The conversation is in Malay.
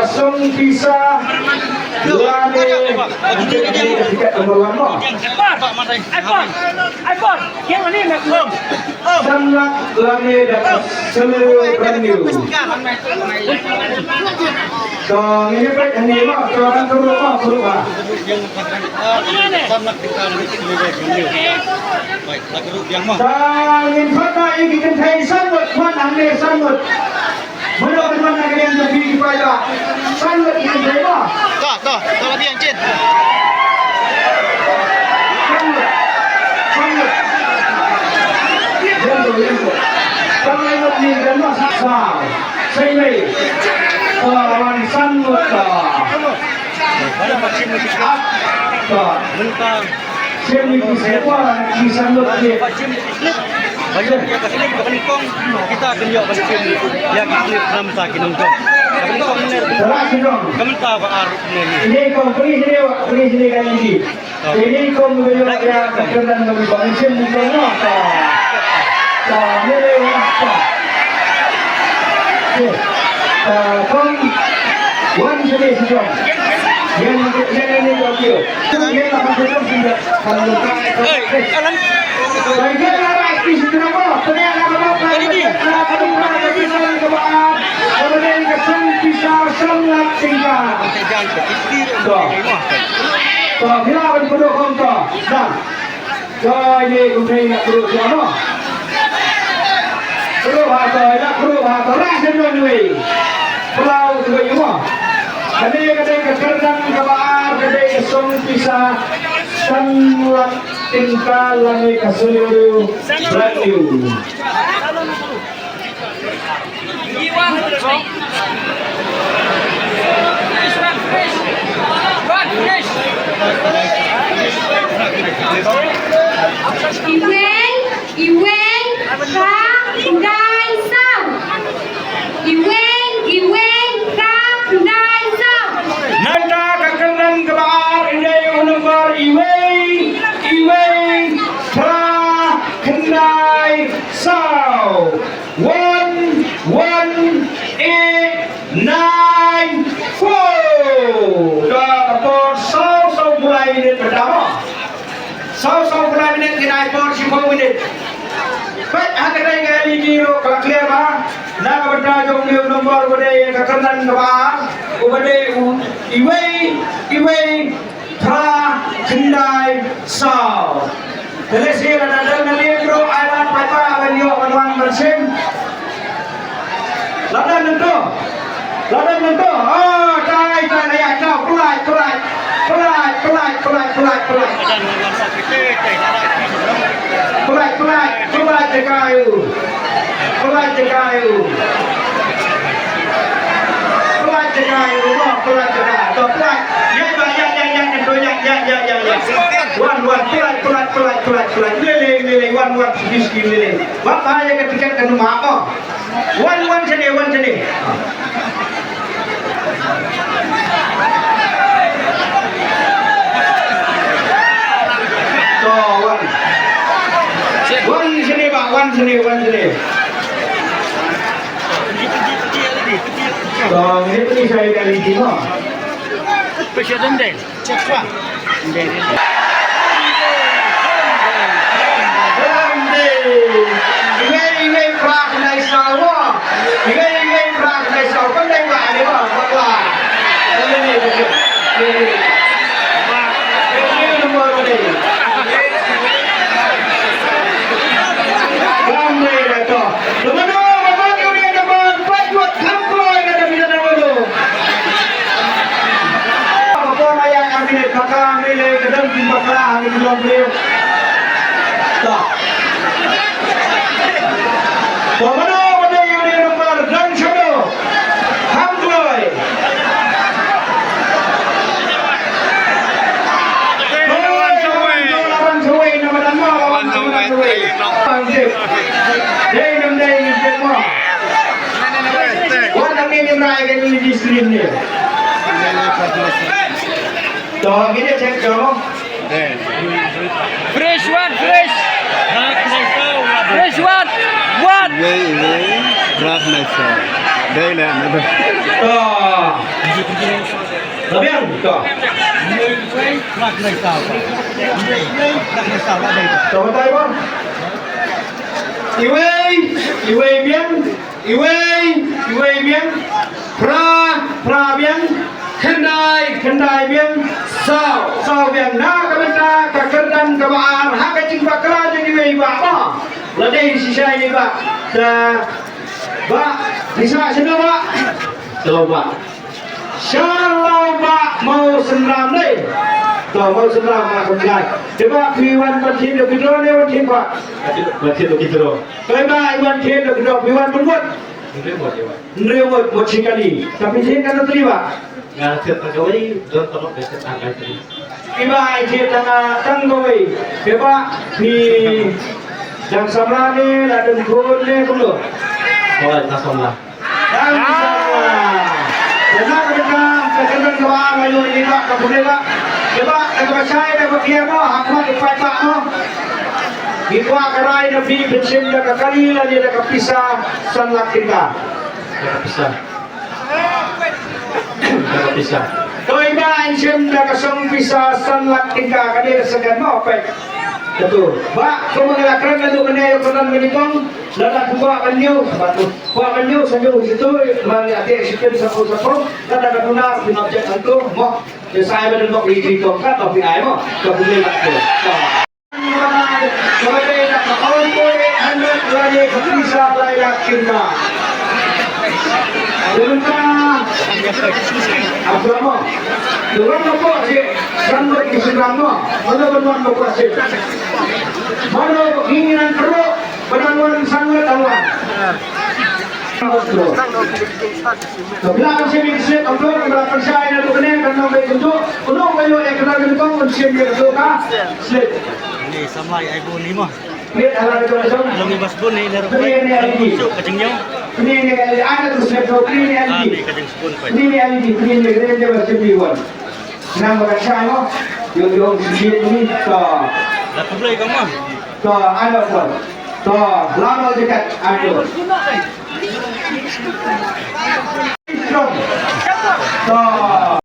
kasong bisa lane tiket nomor 1 iPhone yang ini nak sangat lane dapat seluruh brand new so ini baik ini mah orang berubah Sangin kota ini kita sambut mana nih sambut menurut mana kalian lebih pada sambut yang berapa Tuh lagi yang cint. sambut kalau lebih dan masih sah sini kawan sambut sini semua di sambut dia Banyak dia kasih lagi ke Bengkong. Kita akan jauh balik sini. Yang kita pernah masakin nongkrong. Bengkong bener. Kamu tahu apa arus ini? Ini kau beri sini kan ini. Ini kau beri ya kerana kami bangun di mana? Ini apa? Kau wan sini sejauh. Yang ini kau kira. Yang apa saja sudah. Alan. Baiklah apa ini sudah apa? Ternyata apa? Kemudian kesem bisa sangat tinggal. Jangan berpikir. Kalau kita akan pendukung tu, dah. Jadi kita ingat perlu siapa? Perlu hata, rasa nunui. Pulau juga cuma. Kadang kekerjaan kebar, kadang kesem bisa sangat tinggal lagi keseluruh brand new. Iwen, Kang, Dai, Sam. Iwen, Kang, Dai, Sam. Nanda kekerjaan kebar, ini nomor Iwen, Kang, Dai, Sam. 1189 dah kapal sau mulai minit pertama sau mulai minit kena iPhone 10 minit baik hakadai kali giro kalau clear bah nak bertajung dia nomor bodai kekenan bah bodai iwei tra kendai sau Telesi ada nanti giro island papa avenue one persen Ladan nentu. Oh, cai ya, kau pelai. Pelai cekayu. Pelai. Lele, wan miskin lele. Bapak aja ketika kena apa? Wan sini. Wan sini. Ini pergi saya kali ini. Presiden deh. Cek pak. Ini prak naik sawah. Ini prak naik sawah. Kau tengok ada apa? Ini nomor ini. Ramai dah tu. Nomor ni nomor buat kampung ada bila nomor. Apa yang ambil kakak ambil kedai jumpa kakak ambil belum beliau. Tak. Bagaimana pada unit nomor dan shadow Hamdloy. Lawan Suwei nama nama lawan Suwei. Day ni semua. Orang ni merayakan ini stream ni. Toh kita cek dong. Fresh one. Drag myself. Đây là Lebih to. Rak này sao? Rak này sao lại đây? Coba tay bang. Iwe biang. Pra biang. Kendai biang. Sao biang na kabenta kakerdan kabaan hak cing bakra jadi iwe ba ba. Ladai sisa ini ba. Ba bisa sini ba. Coba. Shalom Pak mau senam nih, mau senam Pak kemudian. Coba Iwan bersin do kidro nih bersin Pak. Bersin do kidro. Coba Iwan bersin do kidro, Iwan berbuat. Nrewot bersin kali. Tapi sin kan tadi Pak. Nggak siap pegawai, don tolong besok angkat tadi. Iba sin tanggawi. Coba di yang sama nih, ada di nih kulo. Kalau langsung lah. Yang sama. Jangan kita kekendan kawang ayo ini Pak kemudian Pak. Coba saya dapat dia mo, hakmat upai Pak mo. Ibu akarai nabi bensin dah kali lagi dah kepisah sanlat kita. Nggak bisa. Kau iba bensin dah kesong pisah sanlat kita kali segan mo apa? Betul. Pak, kau mengelakkan lalu kena yang pernah menikung, lalu buat banyu, buat banyu sambil situ melihat situ sapu, kata benar objek itu, mau saya berdua di tongkat tapi ayam, kau boleh lakukan. Kau ada kau boleh anda lagi bisa layak kita. Sebentar, Abramo, dorang apa sih? Sampai di Sudarmo, mana benar apa sih? Mana keinginan perlu, benar-benar sangat awal. Belakang sini sih, kalau belakang saya itu kena karena begitu, kalau bayu ekor itu kan mesti begitu kan, slip. Ini sama ibu ni mah. Lihat hal itu langsung. Belum bebas pun ni ler. Ini lagi. Kacangnya. Ini ada tu slip ini Ah, lagi. ni kacang spoon pa. Ini mesti dibuat. Nama saya yung ini to Dah kublay ka mah. ano po to lama dekat ano to